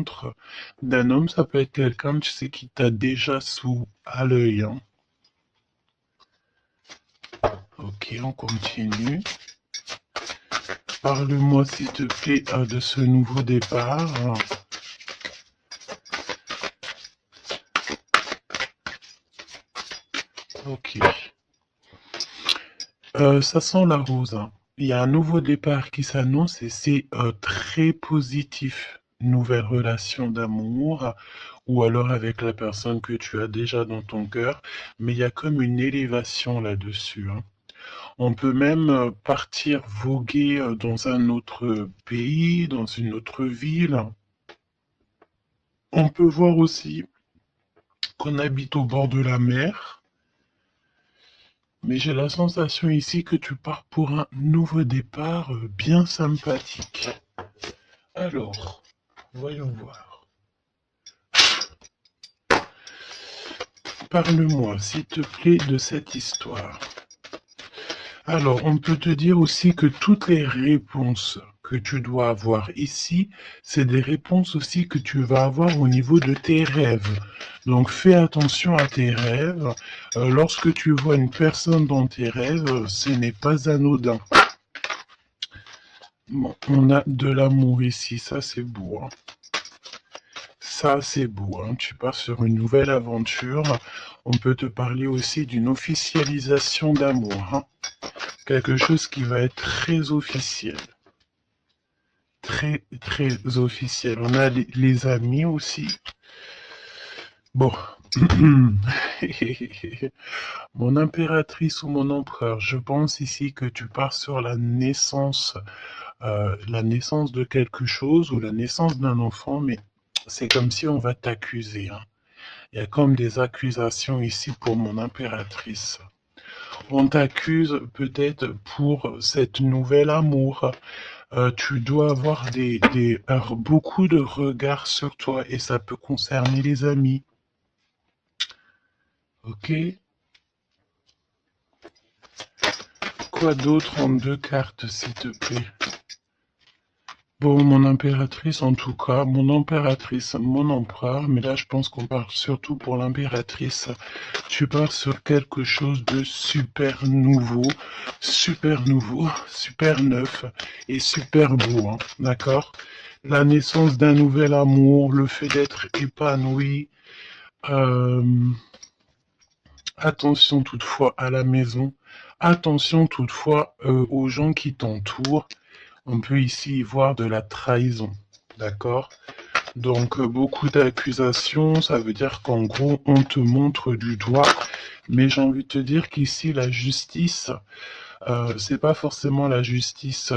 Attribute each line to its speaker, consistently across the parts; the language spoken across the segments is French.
Speaker 1: rencontre d'un homme, ça peut être quelqu'un, tu sais, qui t'a déjà sous à l'œil, hein. Ok, on continue. Parle-moi, s'il te plaît, de ce nouveau départ. Ok. Ça sent la rose, hein. Il y a un nouveau départ qui s'annonce et c'est très positif. Nouvelle relation d'amour ou alors avec la personne que tu as déjà dans ton cœur, mais il y a comme une élévation là-dessus, hein. On peut même partir voguer dans un autre pays, dans une autre ville. On peut voir aussi qu'on habite au bord de la mer, mais j'ai la sensation ici que tu pars pour un nouveau départ bien sympathique. Alors, voyons voir. Parle-moi, s'il te plaît, de cette histoire. Alors, on peut te dire aussi que toutes les réponses que tu dois avoir ici, c'est des réponses aussi que tu vas avoir au niveau de tes rêves. Donc, fais attention à tes rêves. Lorsque tu vois une personne dans tes rêves, ce n'est pas anodin. Bon, on a de l'amour ici, ça c'est beau, hein. Ça c'est beau, hein. Tu pars sur une nouvelle aventure. On peut te parler aussi d'une officialisation d'amour, hein. Quelque chose qui va être très officiel. Très, très officiel. On a les amis aussi. Bon. Mon impératrice ou mon empereur, je pense ici que tu pars sur la naissance de quelque chose ou la naissance d'un enfant, mais c'est comme si on va t'accuser, hein. Il y a comme des accusations ici pour mon impératrice. On t'accuse peut-être pour cette nouvelle amour. Tu dois avoir beaucoup de regards sur toi et ça peut concerner les amis. Ok? Quoi d'autre en deux cartes, s'il te plaît? Bon, mon impératrice, en tout cas, mon impératrice, mon empereur, mais là, je pense qu'on parle surtout pour l'impératrice. Tu pars sur quelque chose de nouveau, super neuf et super beau, hein, d'accord? La naissance d'un nouvel amour, le fait d'être épanoui. euh, Attention toutefois à la maison. Attention toutefois aux gens qui t'entourent. On peut ici y voir de la trahison, d'accord? Donc beaucoup d'accusations, ça veut dire qu'en gros on te montre du doigt, mais j'ai envie de te dire qu'ici la justice, c'est pas forcément la justice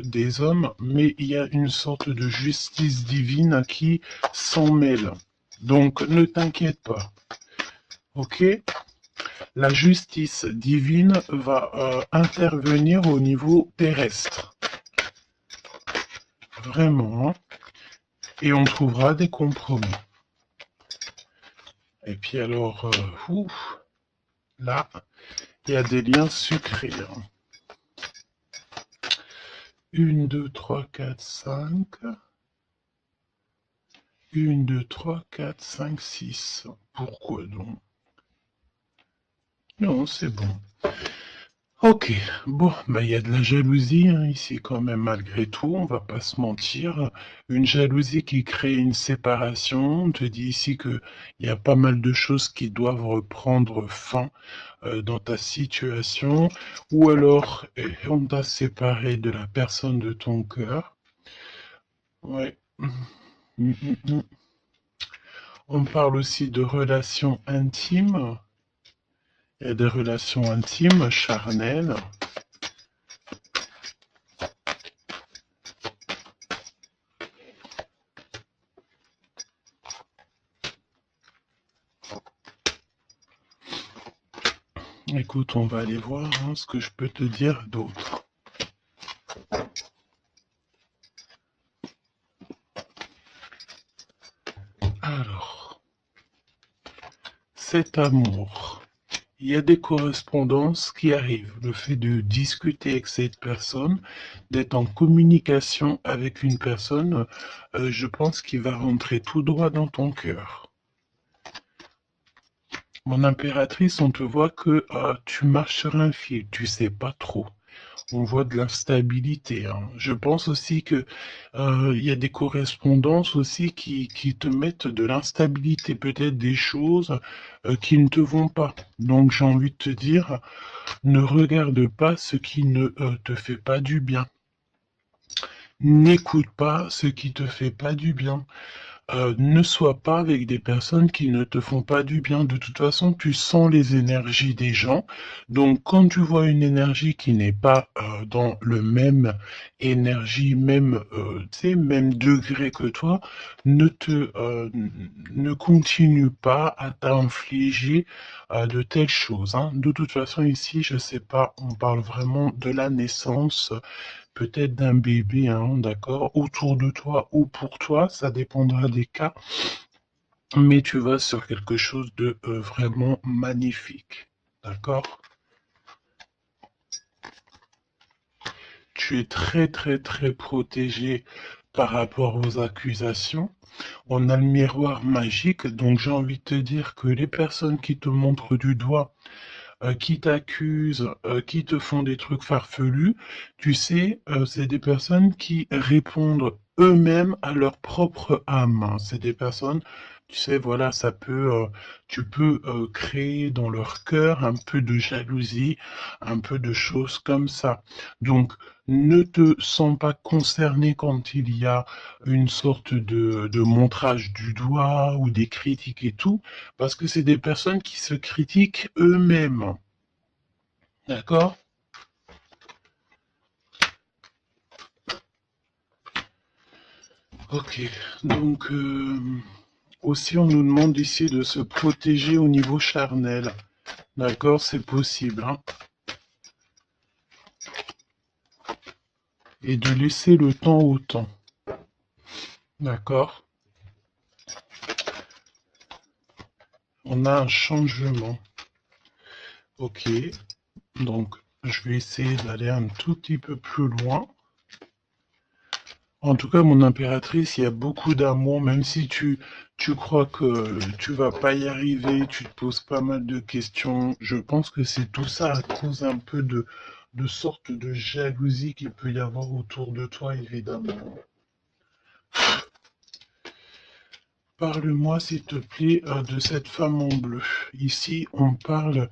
Speaker 1: des hommes, mais il y a une sorte de justice divine qui s'en mêle. Donc ne t'inquiète pas, ok? La justice divine va intervenir au niveau terrestre, vraiment, hein. Et on trouvera des compromis. Et puis alors, là, il y a des liens sucrés, hein. 1, 2, 3, 4, 5. 1, 2, 3, 4, 5, 6. Pourquoi donc? Non, c'est bon. Ok, bon, bah il y a de la jalousie hein, ici quand même malgré tout, on va pas se mentir. Une jalousie qui crée une séparation. On te dit ici que il y a pas mal de choses qui doivent reprendre fin dans ta situation, ou alors on t'a séparé de la personne de ton cœur. Ouais. Mm, mm, mm. On parle aussi de relations intimes. Il y a des relations intimes, charnelles. Écoute, on va aller voir hein, ce que je peux te dire d'autre. Alors, cet amour, il y a des correspondances qui arrivent. Le fait de discuter avec cette personne, d'être en communication avec une personne, je pense qu'il va rentrer tout droit dans ton cœur. Mon impératrice, on te voit que tu marches sur un fil, tu sais pas trop. On voit de l'instabilité, hein. Je pense aussi que il y a des correspondances aussi qui te mettent de l'instabilité, peut-être des choses qui ne te vont pas. Donc j'ai envie de te dire, ne regarde pas ce qui ne te fait pas du bien. N'écoute pas ce qui te fait pas du bien. Ne sois pas avec des personnes qui ne te font pas du bien. De toute façon, tu sens les énergies des gens. Donc, quand tu vois une énergie qui n'est pas dans le même énergie, même, tu sais, même degré que toi, ne continue pas à t'infliger de telles choses, hein. De toute façon, ici, je sais pas, on parle vraiment de la naissance peut-être d'un bébé, hein, d'accord, autour de toi ou pour toi, ça dépendra des cas, mais tu vas sur quelque chose de vraiment magnifique, d'accord? Tu es très très très protégé par rapport aux accusations. On a le miroir magique, donc j'ai envie de te dire que les personnes qui te montrent du doigt, qui t'accusent, qui te font des trucs farfelus, tu sais, c'est des personnes qui répondent eux-mêmes à leur propre âme, hein. C'est des personnes, tu sais, voilà, tu peux créer dans leur cœur un peu de jalousie, un peu de choses comme ça. Donc, ne te sens pas concerné quand il y a une sorte de montrage du doigt ou des critiques et tout, parce que c'est des personnes qui se critiquent eux-mêmes. D'accord? Ok. Donc, aussi, on nous demande ici de se protéger au niveau charnel. D'accord? C'est possible, hein? Et de laisser le temps au temps. D'accord? On a un changement. Ok. Donc, je vais essayer d'aller un tout petit peu plus loin. En tout cas, mon impératrice, il y a beaucoup d'amour, même si tu crois que tu vas pas y arriver, tu te poses pas mal de questions. Je pense que c'est tout ça à cause un peu de sorte de jalousie qu'il peut y avoir autour de toi, évidemment. Parle-moi, s'il te plaît, de cette femme en bleu. Ici, on parle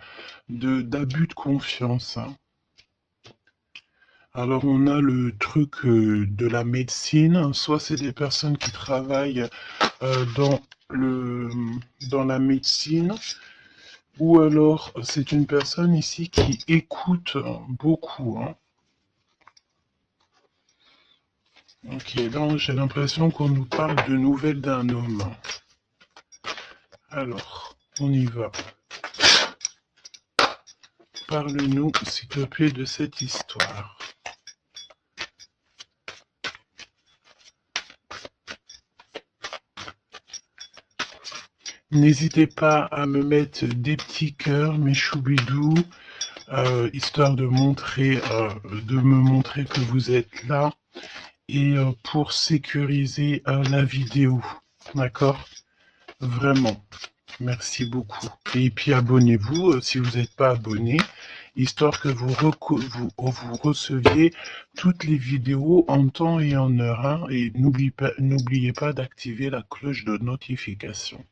Speaker 1: d'abus de confiance, hein. Alors on a le truc de la médecine, soit c'est des personnes qui travaillent dans le dans la médecine, ou alors c'est une personne ici qui écoute beaucoup, hein. Ok, donc j'ai l'impression qu'on nous parle de nouvelles d'un homme. Alors, on y va. Parle-nous, s'il te plaît, de cette histoire. N'hésitez pas à me mettre des petits cœurs, mes choubidous, histoire de me montrer que vous êtes là et pour sécuriser la vidéo. D'accord? Vraiment. Merci beaucoup. Et puis abonnez-vous si vous n'êtes pas abonné, histoire que vous receviez toutes les vidéos en temps et en heure, hein, et n'oubliez pas d'activer la cloche de notification.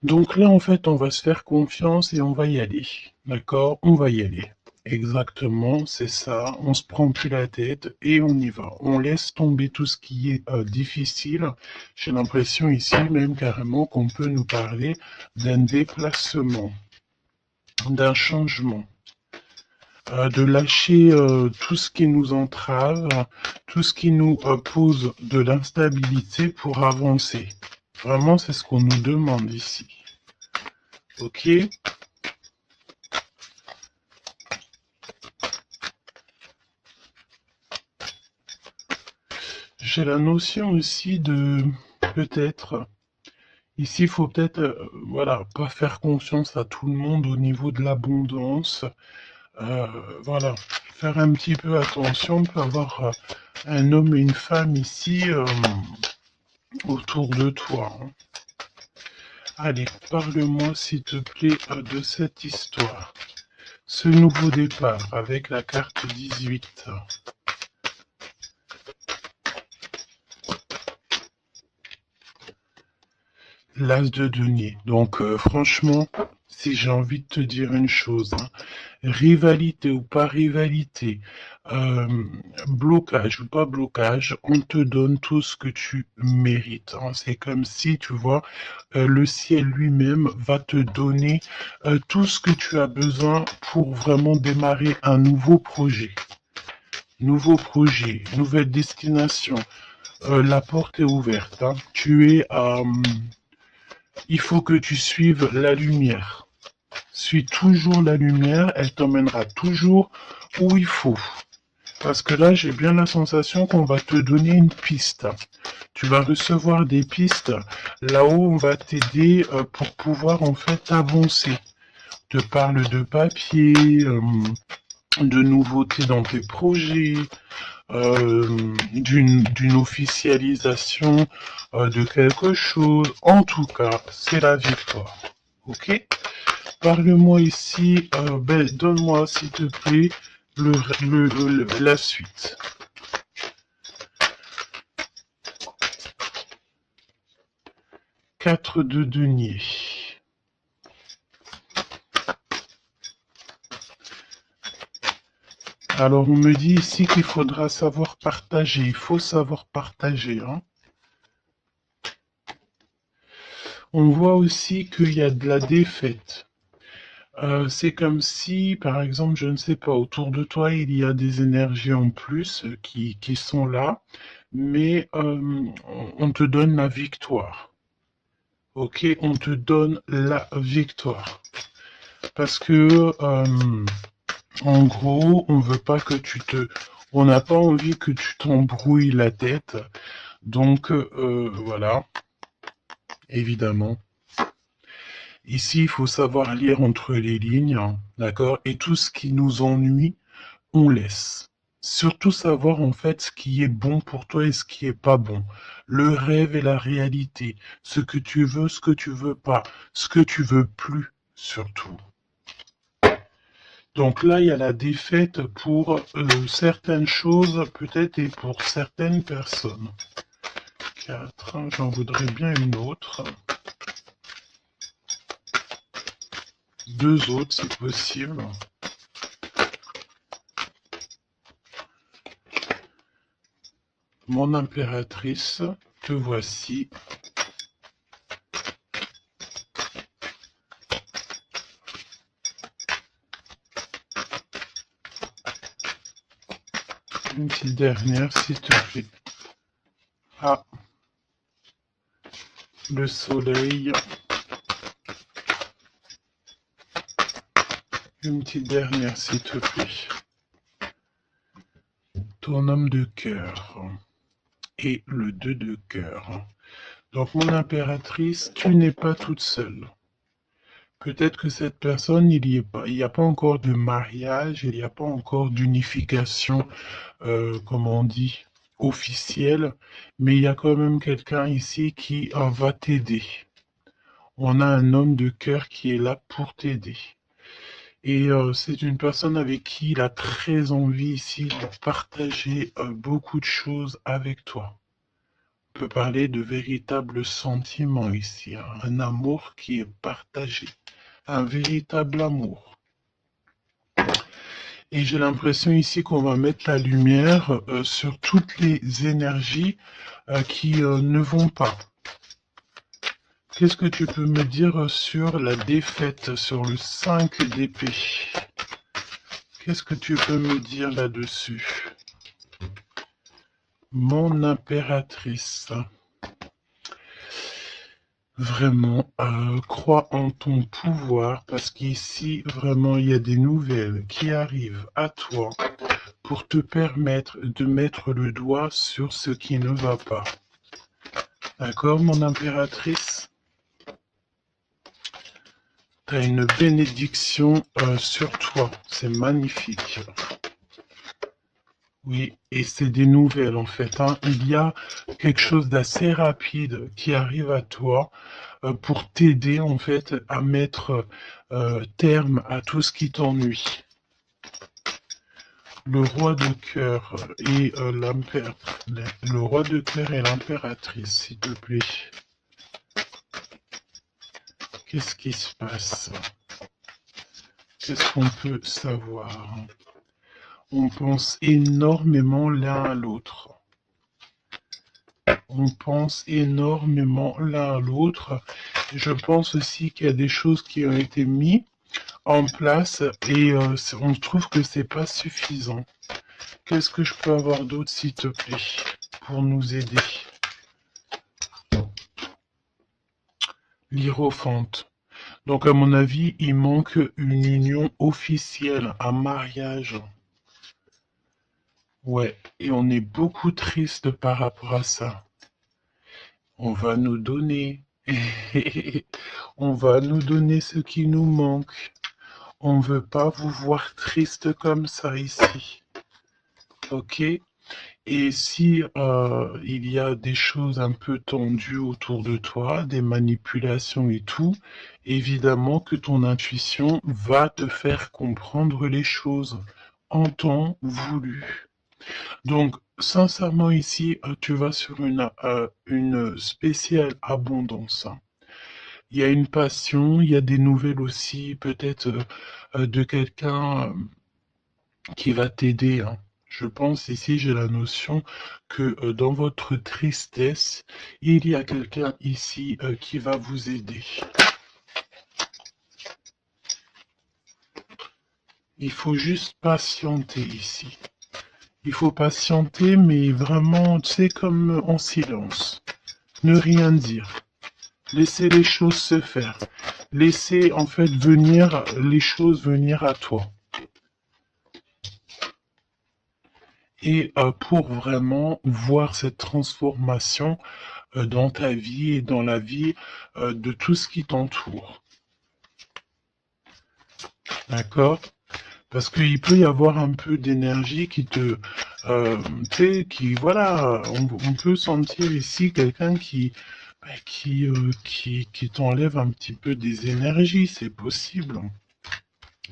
Speaker 1: Donc là, en fait, on va se faire confiance et on va y aller. D'accord? On va y aller. Exactement, c'est ça. On se prend plus la tête et on y va. On laisse tomber tout ce qui est difficile. J'ai l'impression ici même carrément qu'on peut nous parler d'un déplacement, d'un changement, de lâcher tout ce qui nous entrave, tout ce qui nous pose de l'instabilité pour avancer. Vraiment, c'est ce qu'on nous demande ici. Ok? J'ai la notion aussi de peut-être Ici, il faut peut-être, voilà, pas faire confiance à tout le monde au niveau de l'abondance. Euh, voilà, faire un petit peu attention. On peut avoir un homme et une femme ici autour de toi, hein. Allez, parle-moi s'il te plaît de cette histoire. Ce nouveau départ avec la carte 18. L'as de denier. Donc franchement, si j'ai envie de te dire une chose, hein, rivalité ou pas rivalité, euh, blocage ou pas blocage, on te donne tout ce que tu mérites, hein. C'est comme si, tu vois, le ciel lui-même va te donner tout ce que tu as besoin pour vraiment démarrer un nouveau projet. Nouveau projet, nouvelle destination. La porte est ouverte, hein. Il faut que tu suives la lumière. Suis toujours la lumière, elle t'emmènera toujours où il faut. Parce que là, j'ai bien la sensation qu'on va te donner une piste. Tu vas recevoir des pistes là-haut, on va t'aider pour pouvoir en fait avancer. On te parle de papier, de nouveautés dans tes projets, d'une officialisation de quelque chose. En tout cas, c'est la victoire. Ok? Parle-moi ici, donne-moi s'il te plaît la suite. Quatre de denier. Alors on me dit ici qu'il faudra savoir partager. Il faut savoir partager, hein. On voit aussi qu'il y a de la défaite. C'est comme si, par exemple, je ne sais pas, autour de toi, il y a des énergies en plus qui sont là, mais on te donne la victoire. Ok, on te donne la victoire. Parce que, en gros, on n'a pas envie que tu t'embrouilles la tête. Donc, voilà, évidemment. Ici, il faut savoir lire entre les lignes, hein, d'accord? Et tout ce qui nous ennuie, on laisse. Surtout savoir en fait ce qui est bon pour toi et ce qui est pas bon. Le rêve et la réalité. Ce que tu veux, ce que tu veux pas. Ce que tu veux plus, surtout. Donc là, il y a la défaite pour certaines choses, peut-être, et pour certaines personnes. 4, j'en voudrais bien une autre. 2 autres, si possible. Mon impératrice, te voici. Une petite dernière, s'il te plaît. Ah, le soleil. Une petite dernière, s'il te plaît. Ton homme de cœur. Et le 2 de cœur. Donc, mon impératrice, tu n'es pas toute seule. Peut-être que cette personne, il n'y a pas encore de mariage, il n'y a pas encore d'unification, comment on dit, officielle, mais il y a quand même quelqu'un ici qui va t'aider. On a un homme de cœur qui est là pour t'aider. Et c'est une personne avec qui il a très envie ici de partager beaucoup de choses avec toi. On peut parler de véritables sentiments ici, hein, un amour qui est partagé, un véritable amour. Et j'ai l'impression ici qu'on va mettre la lumière sur toutes les énergies qui ne vont pas. Qu'est-ce que tu peux me dire sur la défaite, sur le 5 d'épée? Qu'est-ce que tu peux me dire là-dessus? Mon impératrice. Vraiment, crois en ton pouvoir parce qu'ici, vraiment, il y a des nouvelles qui arrivent à toi pour te permettre de mettre le doigt sur ce qui ne va pas. D'accord, mon impératrice? tu as une bénédiction sur toi. C'est magnifique. Oui, et c'est des nouvelles en fait, hein. Il y a quelque chose d'assez rapide qui arrive à toi pour t'aider en fait à mettre terme à tout ce qui t'ennuie. Le roi de cœur et le roi de cœur et l'impératrice, s'il te plaît. Qu'est-ce qui se passe? Qu'est-ce qu'on peut savoir? On pense énormément l'un à l'autre. On pense énormément l'un à l'autre. Je pense aussi qu'il y a des choses qui ont été mises en place et on trouve que c'est pas suffisant. Qu'est-ce que je peux avoir d'autre, s'il te plaît, pour nous aider? L'Hiérophante. Donc, à mon avis, il manque une union officielle, un mariage. Ouais, et on est beaucoup triste par rapport à ça. On va nous donner. On va nous donner ce qui nous manque. On ne veut pas vous voir triste comme ça ici. Ok? Et si il y a des choses un peu tendues autour de toi, des manipulations et tout, évidemment que ton intuition va te faire comprendre les choses en temps voulu. Donc, sincèrement, ici, tu vas sur une spéciale abondance. Il y a une passion, il y a des nouvelles aussi, peut-être de quelqu'un qui va t'aider, hein. Je pense ici, j'ai la notion que dans votre tristesse, il y a quelqu'un ici qui va vous aider. Il faut juste patienter ici. Il faut patienter, mais vraiment, tu sais, comme en silence. Ne rien dire. Laissez les choses se faire. Laissez en fait venir les choses venir à toi. Et pour vraiment voir cette transformation dans ta vie et dans la vie de tout ce qui t'entoure. D'accord? Parce qu'il peut y avoir un peu d'énergie qui te... tu sais, qui... Voilà, on peut sentir ici quelqu'un qui t'enlève un petit peu des énergies, c'est possible.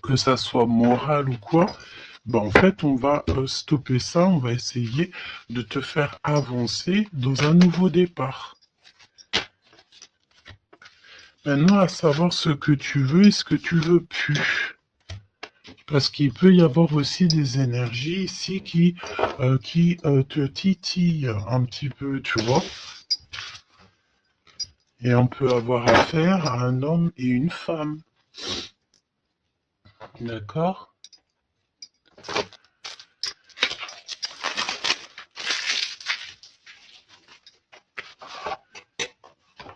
Speaker 1: Que ça soit moral ou quoi. Ben, en fait, on va stopper ça, on va essayer de te faire avancer dans un nouveau départ. Maintenant, à savoir ce que tu veux et ce que tu veux plus. Parce qu'il peut y avoir aussi des énergies ici qui te titillent un petit peu, tu vois. Et on peut avoir affaire à un homme et une femme. D'accord?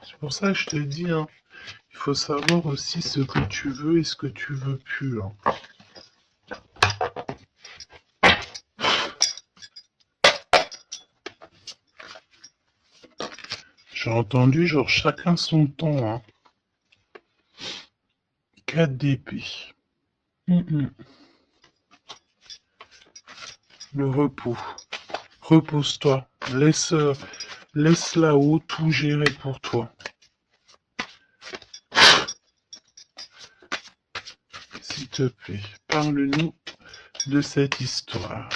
Speaker 1: C'est pour ça que je te dis, hein, il faut savoir aussi ce que tu veux et ce que tu veux plus. Hein. J'ai entendu genre chacun son temps. Hein. 4 d'épée. Le repos. Repose-toi. Laisse là-haut tout gérer pour toi. S'il te plaît, parle-nous de cette histoire.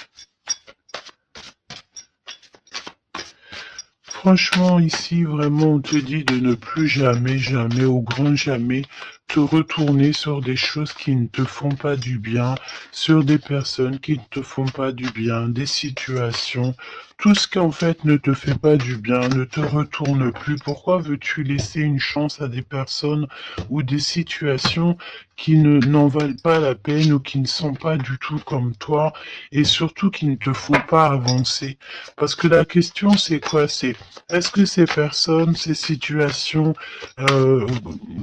Speaker 1: Franchement, ici, vraiment, on te dit de ne plus jamais, jamais, au grand jamais, te retourner sur des choses qui ne te font pas du bien, sur des personnes qui ne te font pas du bien, des situations. Tout ce qui en fait ne te fait pas du bien, ne te retourne plus. Pourquoi veux-tu laisser une chance à des personnes ou des situations qui n'en valent pas la peine ou qui ne sont pas du tout comme toi et surtout qui ne te font pas avancer? Parce que la question c'est quoi? C'est est-ce que ces personnes, ces situations,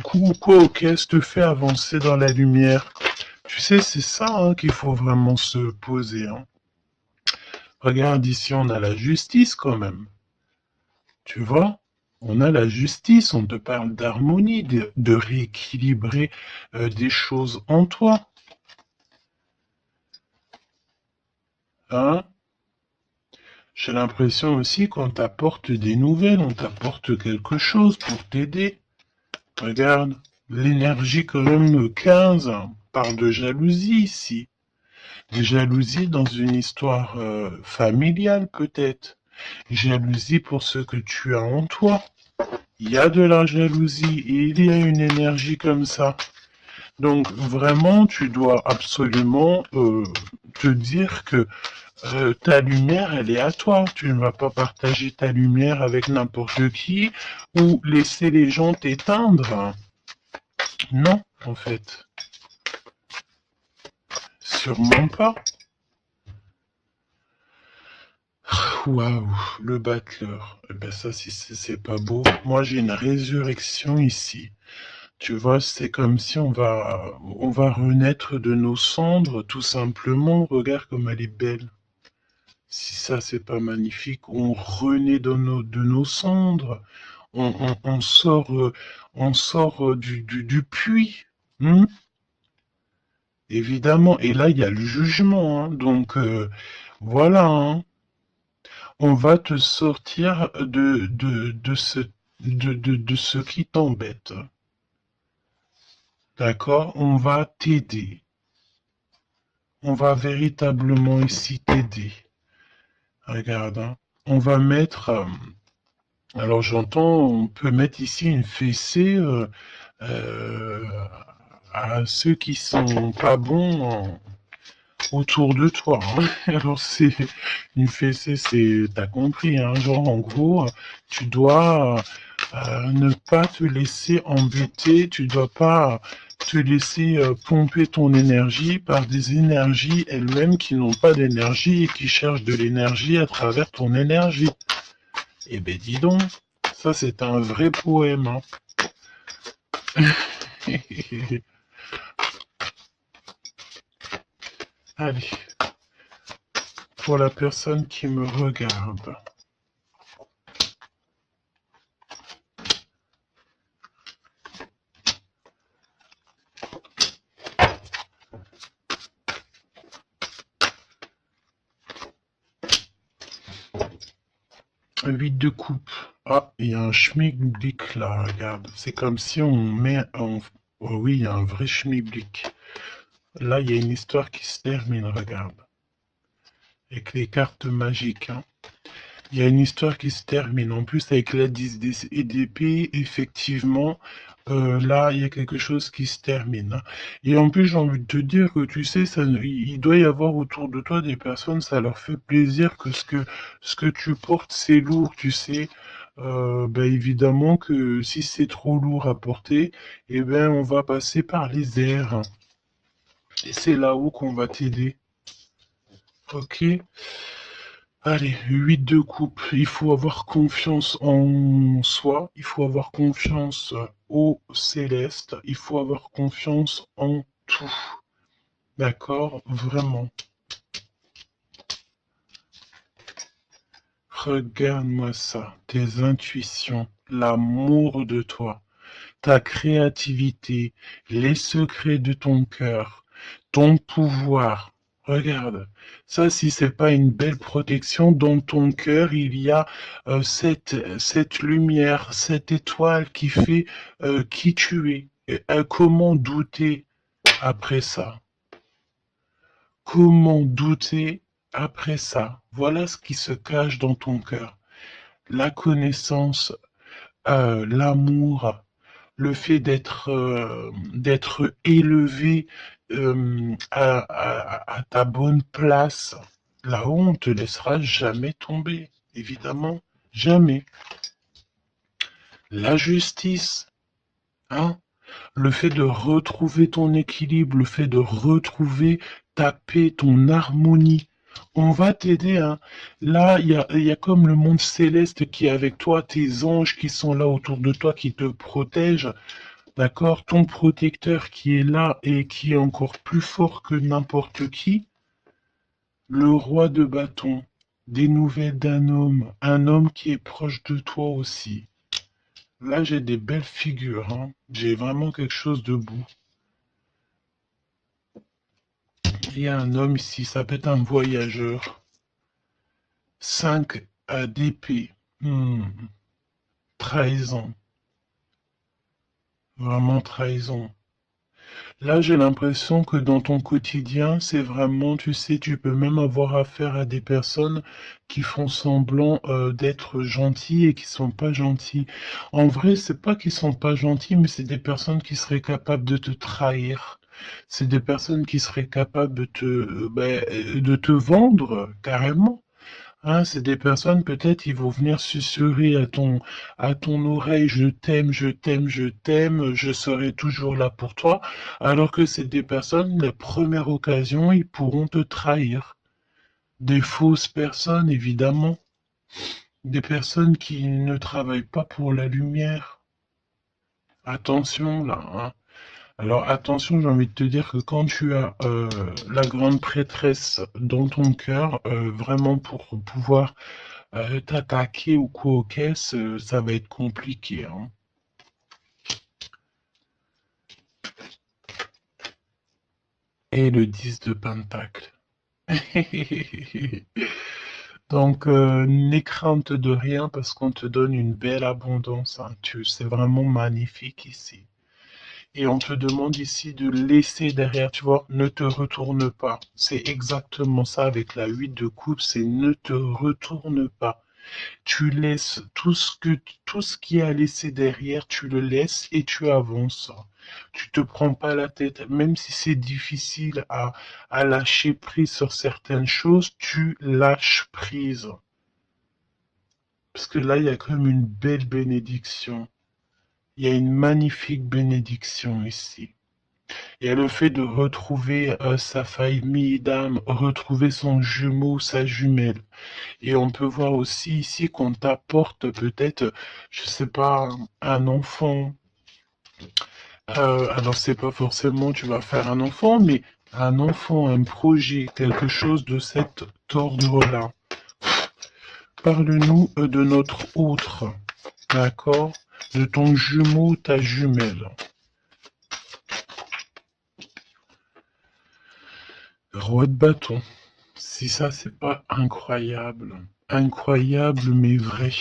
Speaker 1: quoi auquel te fait avancer dans la lumière? Tu sais, c'est ça hein, qu'il faut vraiment se poser. Hein. Regarde ici, on a la justice quand même. Tu vois? On a la justice, on te parle d'harmonie, de rééquilibrer des choses en toi. Hein? J'ai l'impression aussi qu'on t'apporte des nouvelles, on t'apporte quelque chose pour t'aider. Regarde, l'énergie quand même 15 parle de jalousie ici. Des jalousies dans une histoire familiale peut-être. Jalousie pour ce que tu as en toi. Il y a de la jalousie et il y a une énergie comme ça. Donc vraiment, tu dois absolument te dire que ta lumière, elle est à toi. Tu ne vas pas partager ta lumière avec n'importe qui ou laisser les gens t'éteindre. Non, en fait. Sûrement pas. Waouh, le battleur. Eh ben ça, si c'est pas beau. Moi, j'ai une résurrection ici. Tu vois, c'est comme si on va renaître de nos cendres, tout simplement. Regarde comme elle est belle. Si ça, c'est pas magnifique, on renaît de nos cendres. On sort du puits. Hmm. Évidemment. Et là, il y a le jugement. Hein. Donc, voilà. Hein. On va te sortir de ce qui t'embête. D'accord? On va t'aider. On va véritablement ici t'aider. Regarde, hein. On va mettre... alors j'entends, on peut mettre ici une fessée euh, à ceux qui sont pas bons autour de toi. Hein. Alors c'est une fessée, c'est, t'as compris, hein, genre en gros, tu dois ne pas te laisser embêter, tu dois pas te laisser pomper ton énergie par des énergies elles-mêmes qui n'ont pas d'énergie et qui cherchent de l'énergie à travers ton énergie. Eh ben dis donc, ça c'est un vrai poème. Hein. Allez, pour la personne qui me regarde. Huit de coupe. Ah, il y a un schmilblick là, regarde. C'est comme si on met un... Oh oui, il y a un vrai schmilblick. Là, il y a une histoire qui se termine, regarde. Avec les cartes magiques. Hein. Il y a une histoire qui se termine. En plus, avec la 10 d'épée, effectivement, là, il y a quelque chose qui se termine. Hein. Et en plus, j'ai envie de te dire que, tu sais, il doit y avoir autour de toi des personnes, ça leur fait plaisir que ce que tu portes, c'est lourd, tu sais. Ben évidemment que si c'est trop lourd à porter, eh ben on va passer par les airs. Et c'est là-haut qu'on va t'aider. Ok? Allez, 8 de coupe. Il faut avoir confiance en soi, il faut avoir confiance au céleste, il faut avoir confiance en tout. D'accord? Vraiment. Regarde-moi ça, tes intuitions, l'amour de toi, ta créativité, les secrets de ton cœur, ton pouvoir. Regarde, ça, si c'est pas une belle protection, dans ton cœur, il y a cette lumière, cette étoile qui fait qui tu es. Et, comment douter après ça? Comment douter après ça? Voilà ce qui se cache dans ton cœur. La connaissance, l'amour, le fait d'être élevé à ta bonne place, là-haut, on te laissera jamais tomber, évidemment, jamais. La justice, hein, le fait de retrouver ton équilibre, le fait de retrouver ta paix, ton harmonie. On va t'aider. Hein. Là, il y a comme le monde céleste qui est avec toi, tes anges qui sont là autour de toi, qui te protègent. D'accord? Ton protecteur qui est là et qui est encore plus fort que n'importe qui. Le roi de bâton. Des nouvelles d'un homme. Un homme qui est proche de toi aussi. Là, j'ai des belles figures, hein. J'ai vraiment quelque chose de beau. Il y a un homme ici, ça peut être un voyageur. 5 d'épée. Trahison. Vraiment trahison. Là, j'ai l'impression que dans ton quotidien, c'est vraiment, tu sais, tu peux même avoir affaire à des personnes qui font semblant d'être gentils et qui sont pas gentils. En vrai, c'est pas qu'ils sont pas gentils, mais c'est des personnes qui seraient capables de te trahir. C'est des personnes qui seraient capables de te vendre carrément. Hein, c'est des personnes, peut-être, ils vont venir susurrer à ton oreille, je t'aime, je t'aime, je t'aime, je serai toujours là pour toi, alors que c'est des personnes, la première occasion, ils pourront te trahir. Des fausses personnes, évidemment. Des personnes qui ne travaillent pas pour la lumière. Attention, là, hein. Alors attention, j'ai envie de te dire que quand tu as la grande prêtresse dans ton cœur, vraiment pour pouvoir t'attaquer ou quoi aux caisses, ça va être compliqué, hein. Et le 10 de Pentacle. Donc, n'aie crainte de rien parce qu'on te donne une belle abondance, hein. C'est vraiment magnifique ici. Et on te demande ici de laisser derrière, tu vois, ne te retourne pas. C'est exactement ça avec la 8 de coupe, c'est ne te retourne pas. Tu laisses tout ce qui est à laisser derrière, tu le laisses et tu avances. Tu te prends pas la tête, même si c'est difficile à lâcher prise sur certaines choses, tu lâches prise. Parce que là, il y a quand même une belle bénédiction. Il y a une magnifique bénédiction ici. Il y a le fait de retrouver sa famille d'âme, retrouver son jumeau, sa jumelle. Et on peut voir aussi ici qu'on t'apporte peut-être, je sais pas, un enfant. Alors c'est pas forcément tu vas faire un enfant, mais un enfant, un projet, quelque chose de cet ordre-là. Parle-nous de notre autre, d'accord? De ton jumeau, ta jumelle. Roi de bâton. Si ça, c'est pas incroyable. Incroyable, mais vrai.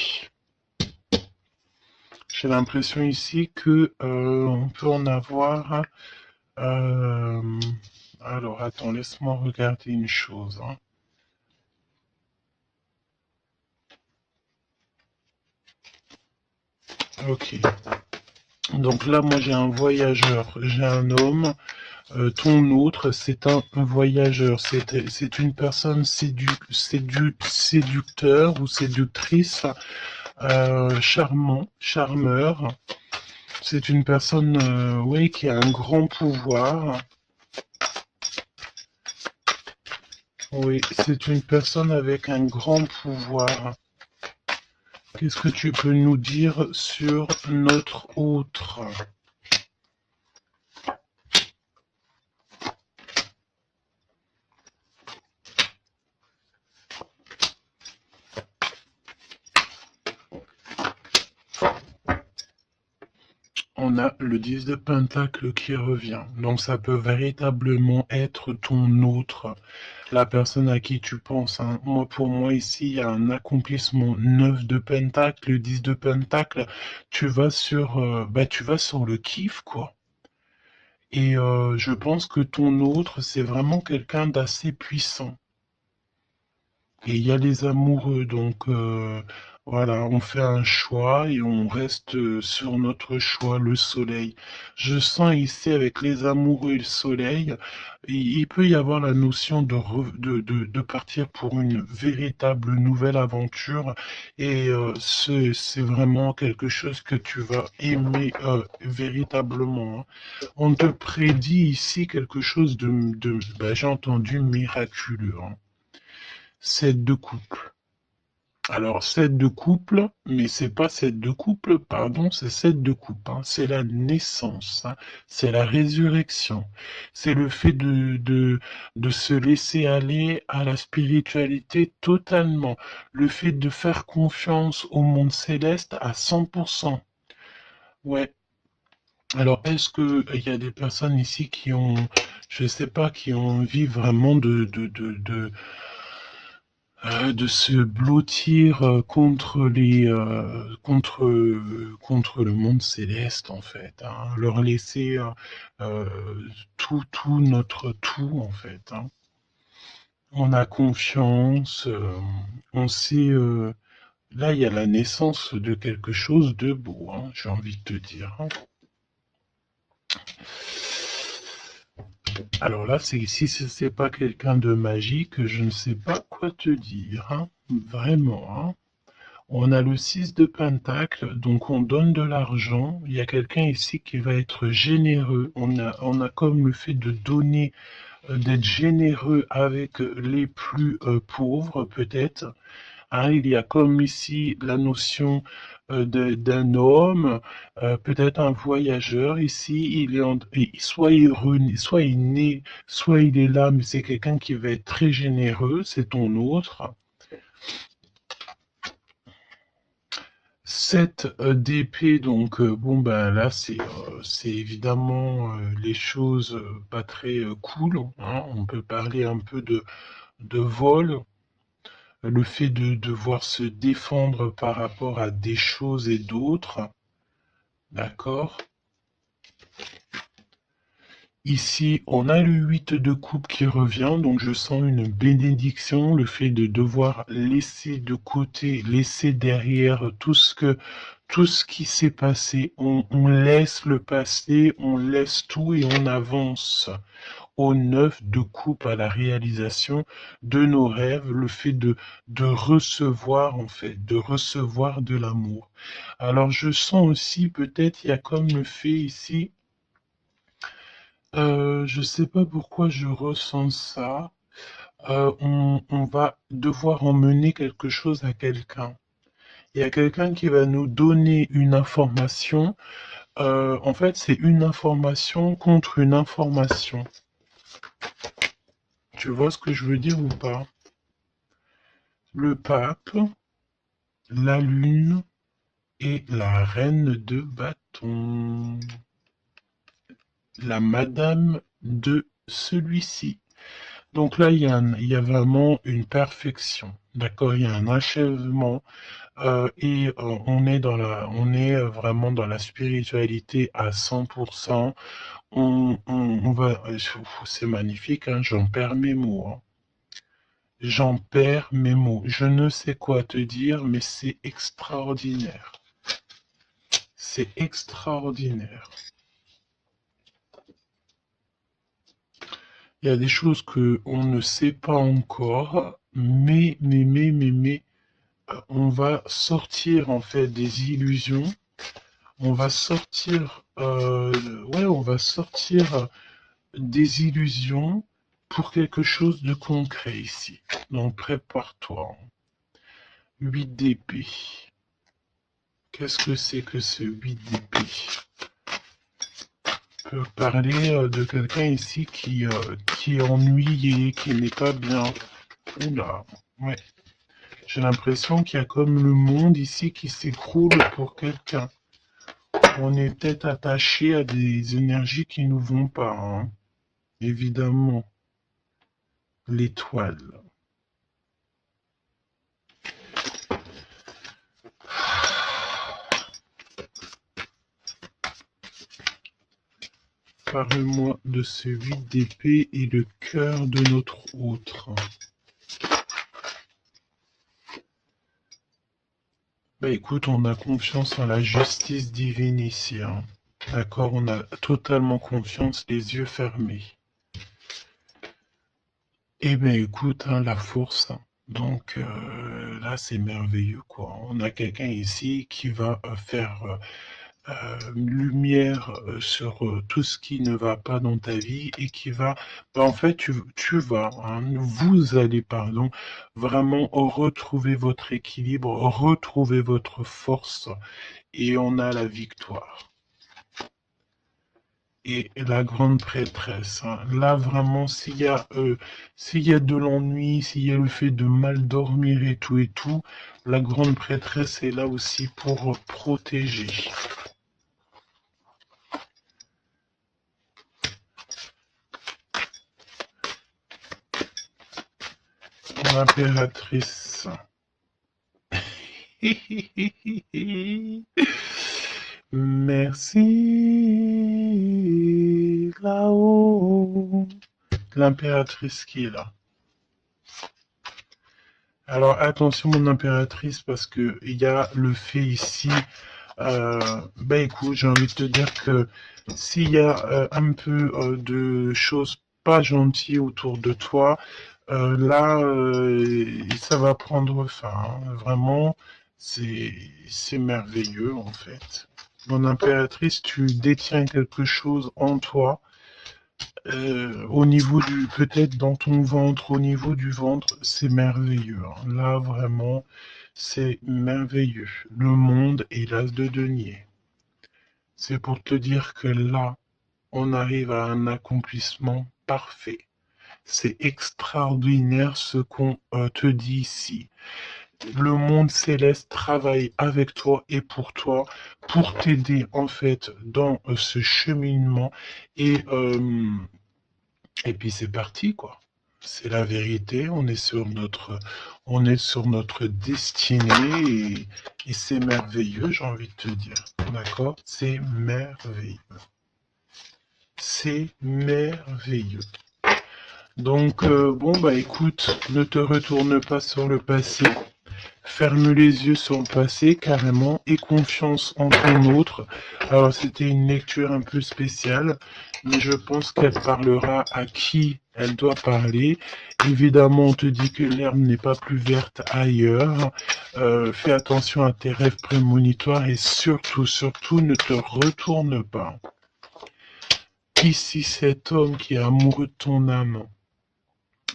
Speaker 1: J'ai l'impression ici que on peut en avoir. euh, alors, attends, laisse-moi regarder une chose, hein. Ok. Donc là, moi, j'ai un voyageur, j'ai un homme. Ton autre, c'est un voyageur. C'est une personne séducteur ou séductrice, charmant, charmeur. C'est une personne, oui, qui a un grand pouvoir. Oui, c'est une personne avec un grand pouvoir. Qu'est-ce que tu peux nous dire sur notre autre? On a le 10 de Pentacle qui revient. Donc ça peut véritablement être ton autre, la personne à qui tu penses, hein. Moi, pour moi, ici, il y a un accomplissement. 9 de Pentacle, 10 de Pentacle. Tu vas sur le kiff, quoi. Et je pense que ton autre, c'est vraiment quelqu'un d'assez puissant. Et il y a les amoureux, donc voilà, on fait un choix et on reste sur notre choix, le soleil. Je sens ici avec les amoureux et le soleil, il peut y avoir la notion de partir pour une véritable nouvelle aventure et c'est vraiment quelque chose que tu vas aimer véritablement, hein. On te prédit ici quelque chose j'ai entendu miraculeux, hein. 7 de couple. Alors, 7 de couple, mais c'est pas 7 de couple, pardon, c'est 7 de couple, hein. C'est la naissance, hein. C'est la résurrection. C'est le fait de se laisser aller à la spiritualité totalement. Le fait de faire confiance au monde céleste à 100%. Ouais. Alors, est-ce que il y a des personnes ici qui ont, je sais pas, qui ont envie vraiment de se blottir contre contre le monde céleste en fait, hein, leur laisser euh, tout notre tout en fait, hein. On a confiance, on sait. Là, il y a la naissance de quelque chose de beau, hein, j'ai envie de te dire, hein. Alors là, si c'est pas quelqu'un de magique, je ne sais pas quoi te dire, hein. Vraiment, hein. On a le 6 de Pentacle, donc on donne de l'argent. Il y a quelqu'un ici qui va être généreux. On a comme le fait de donner, d'être généreux avec les plus pauvres, peut-être. Hein, il y a comme ici la notion d'un homme, peut-être un voyageur ici. Soit soit il est né, soit il est là, mais c'est quelqu'un qui va être très généreux, c'est ton autre. 7 d'épée, donc bon ben là c'est évidemment les choses pas très cool, hein. On peut parler un peu de vol, le fait de devoir se défendre par rapport à des choses et d'autres, d'accord? Ici, on a le 8 de coupe qui revient, donc je sens une bénédiction, le fait de devoir laisser de côté, laisser derrière tout ce qui s'est passé. On laisse le passé, on laisse tout et on avance au 9 de coupe à la réalisation de nos rêves, le fait de recevoir, en fait, de recevoir de l'amour. Alors je sens aussi, peut-être, il y a comme le fait ici, je sais pas pourquoi je ressens ça. On va devoir emmener quelque chose à quelqu'un. Il y a quelqu'un qui va nous donner une information. En fait, c'est une information contre une information. Tu vois ce que je veux dire ou pas? Le pape, la lune et la reine de bâton. La madame de celui-ci. Donc là, il y a vraiment une perfection. D'accord, il y a un achèvement on est vraiment dans la spiritualité à 100%. On va, c'est magnifique, hein, j'en perds mes mots, hein. J'en perds mes mots. Je ne sais quoi te dire, mais c'est extraordinaire. C'est extraordinaire. Il y a des choses que on ne sait pas encore, mais on va sortir en fait des illusions. On va sortir, ouais, on va sortir des illusions pour quelque chose de concret ici. Donc prépare-toi. 8 d'épée. Qu'est-ce que c'est que ce 8 d'épée? On peut parler de quelqu'un ici qui est ennuyé, qui n'est pas bien. Oula, ouais. J'ai l'impression qu'il y a comme le monde ici qui s'écroule pour quelqu'un. On est peut-être attaché à des énergies qui nous vont pas, hein. Évidemment, l'étoile. Parle-moi de ce 8 d'épée et le cœur de notre autre. Bah écoute, on a confiance en la justice divine ici, hein. D'accord, on a totalement confiance, les yeux fermés. Eh bien écoute, hein, la force, hein. Donc là, c'est merveilleux, quoi. On a quelqu'un ici qui va faire lumière sur tout ce qui ne va pas dans ta vie et qui va, bah, en fait, tu vas, hein, vous allez, pardon, vraiment retrouver votre équilibre, retrouver votre force et on a la victoire. Et la grande prêtresse, hein. Là vraiment, s'il y a de l'ennui, s'il y a le fait de mal dormir et tout, la grande prêtresse est là aussi pour protéger. l'impératrice. Merci là-haut. L'impératrice qui est là. Alors attention mon impératrice parce que il y a le fait ici. Bah écoute, j'ai envie de te dire que s'il y a un peu de choses pas gentilles autour de toi, là ça va prendre fin. Hein. Vraiment, c'est merveilleux en fait. Mon impératrice, tu détiens quelque chose en toi. Au niveau du, peut-être dans ton ventre, au niveau du ventre, c'est merveilleux. Hein. Là, vraiment, c'est merveilleux. Le monde est l'as de denier. C'est pour te dire que là, on arrive à un accomplissement parfait. C'est extraordinaire ce qu'on te dit ici. Le monde céleste travaille avec toi et pour t'aider en fait dans ce cheminement et puis c'est parti quoi. C'est la vérité, on est sur notre destinée et c'est merveilleux, j'ai envie de te dire. D'accord? C'est merveilleux. C'est merveilleux. Donc, bon, bah écoute, ne te retourne pas sur le passé. Ferme les yeux sur le passé, carrément, et confiance en ton autre. Alors, c'était une lecture un peu spéciale, mais je pense qu'elle parlera à qui elle doit parler. Évidemment, on te dit que l'herbe n'est pas plus verte ailleurs. Fais attention à tes rêves prémonitoires et surtout, surtout, ne te retourne pas. Ici, cet homme qui est amoureux de ton âme,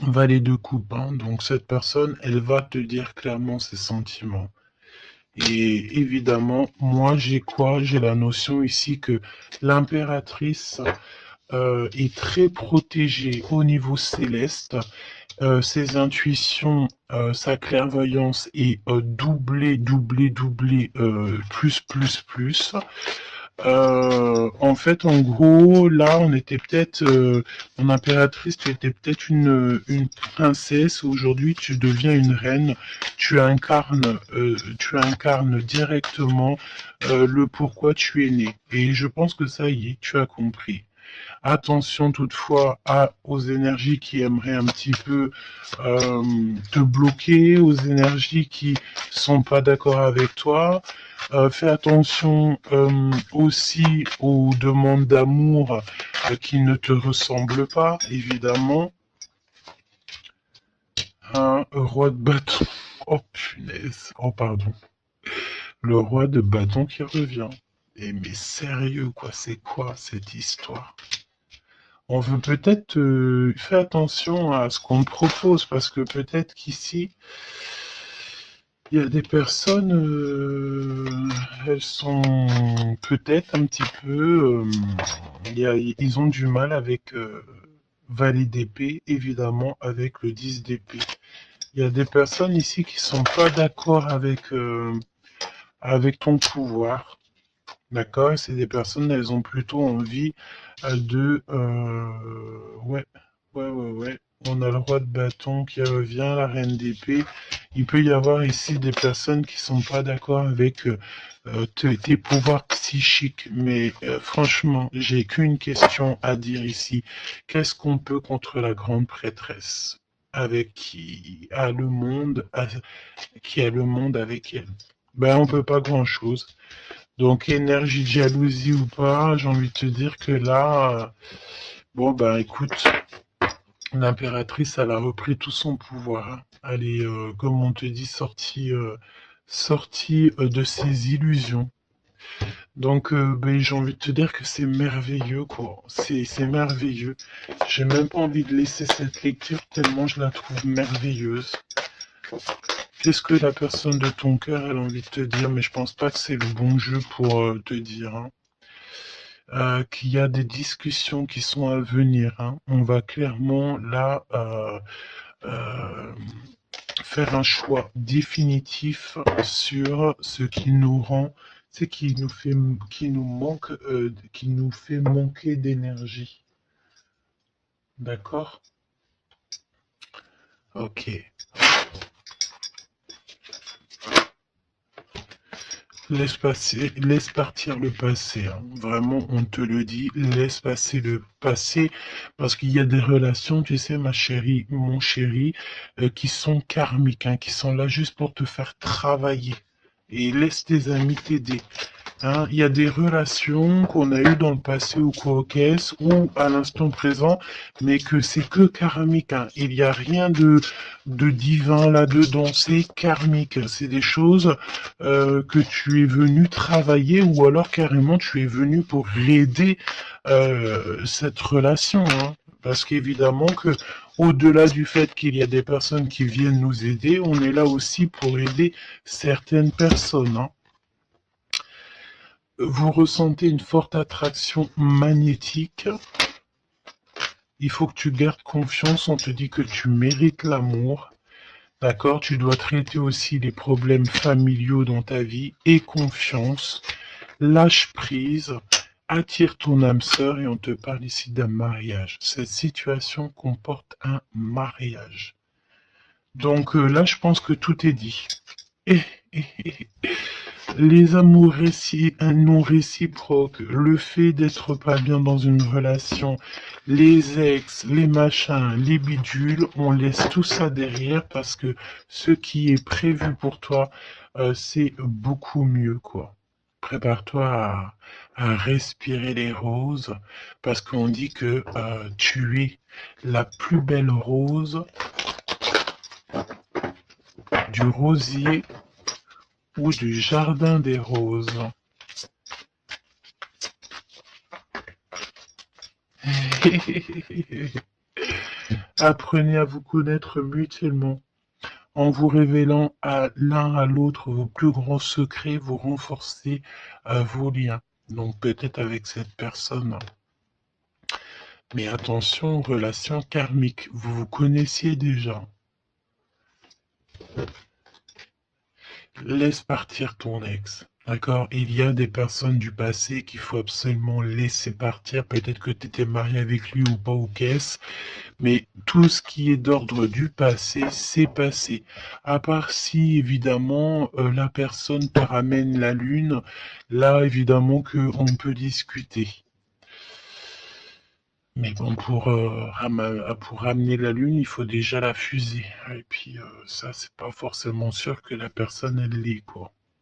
Speaker 1: valet de coupe, hein, donc cette personne, elle va te dire clairement ses sentiments. Et évidemment, moi, j'ai quoi? J'ai la notion ici que l'impératrice est très protégée au niveau céleste. Ses intuitions, sa clairvoyance est doublée, plus. En fait, en gros, là, on était peut-être, mon impératrice, tu étais peut-être une princesse. Aujourd'hui, tu deviens une reine. Tu incarnes directement le pourquoi tu es né. Et je pense que ça y est, tu as compris. Attention toutefois aux énergies qui aimeraient un petit peu te bloquer, aux énergies qui sont pas d'accord avec toi. Fais attention aussi aux demandes d'amour qui ne te ressemblent pas, évidemment. Un roi de bâton. Oh punaise. Oh pardon. Le roi de bâton qui revient. Et mais sérieux quoi, c'est quoi cette histoire? On veut peut-être faire attention à ce qu'on te propose parce que peut-être qu'ici, il y a des personnes, elles sont peut-être un petit peu, ils ont du mal avec valet d'épée, évidemment, avec le 10 d'épée. Il y a des personnes ici qui sont pas d'accord avec ton pouvoir. D'accord? C'est des personnes, elles ont plutôt envie de... ouais. On a le roi de bâton qui revient, la reine d'épée. Il peut y avoir ici des personnes qui sont pas d'accord avec tes pouvoirs psychiques. Mais franchement, j'ai qu'une question à dire ici. Qu'est-ce qu'on peut contre la grande prêtresse avec qui a le monde avec elle? Ben, on peut pas grand-chose. Donc, énergie de jalousie ou pas, j'ai envie de te dire que là, bon, ben écoute, l'impératrice, elle a repris tout son pouvoir. Hein. Elle est, comme on te dit, sortie de ses illusions. Donc, ben, j'ai envie de te dire que c'est merveilleux, quoi. C'est merveilleux. J'ai même pas envie de laisser cette lecture tellement je la trouve merveilleuse. Qu'est-ce que la personne de ton cœur elle a envie de te dire? Mais je pense pas que c'est le bon jeu pour te dire. Hein. Qu'il y a des discussions qui sont à venir. Hein. On va clairement là euh, faire un choix définitif sur ce qui nous rend, c'est qui nous fait manquer d'énergie. D'accord? Ok. Laisse partir le passé, hein. Vraiment, on te le dit, laisse passer le passé, parce qu'il y a des relations, tu sais, ma chérie, mon chéri, qui sont karmiques, hein, qui sont là juste pour te faire travailler. Et laisse tes amis t'aider. Hein, il y a des relations qu'on a eues dans le passé ou quoi qu'est-ce, ou à l'instant présent, mais que c'est que karmique. Hein. Il n'y a rien de divin là-dedans, c'est karmique. C'est des choses que tu es venu travailler ou alors carrément tu es venu pour aider cette relation. Hein. Parce qu'évidemment que au-delà du fait qu'il y a des personnes qui viennent nous aider, on est là aussi pour aider certaines personnes. Hein. Vous ressentez une forte attraction magnétique. Il faut que tu gardes confiance. On te dit que tu mérites l'amour. D'accord? Tu dois traiter aussi les problèmes familiaux dans ta vie et confiance. Lâche prise. Attire ton âme sœur et on te parle ici d'un mariage. Cette situation comporte un mariage. Donc là, je pense que tout est dit. Et, les amours non réciproques, le fait d'être pas bien dans une relation, les ex, les machins, les bidules, on laisse tout ça derrière parce que ce qui est prévu pour toi, c'est beaucoup mieux, quoi. Prépare-toi à respirer les roses parce qu'on dit que tu es la plus belle rose du rosier ou du jardin des roses. Apprenez à vous connaître mutuellement en vous révélant à l'un à l'autre vos plus grands secrets, vous renforcez vos liens. Donc peut-être avec cette personne. Mais attention, relation karmique, vous vous connaissiez déjà. Laisse partir ton ex. D'accord? Il y a des personnes du passé qu'il faut absolument laisser partir. Peut-être que tu étais marié avec lui ou pas ou qu'est-ce. Mais tout ce qui est d'ordre du passé, c'est passé. À part si, évidemment, la personne te ramène la lune, là, évidemment, qu'on peut discuter. Mais bon, pour ramener la lune, il faut déjà la fuser. Et puis, ça, c'est pas forcément sûr que la personne, elle l'est, quoi.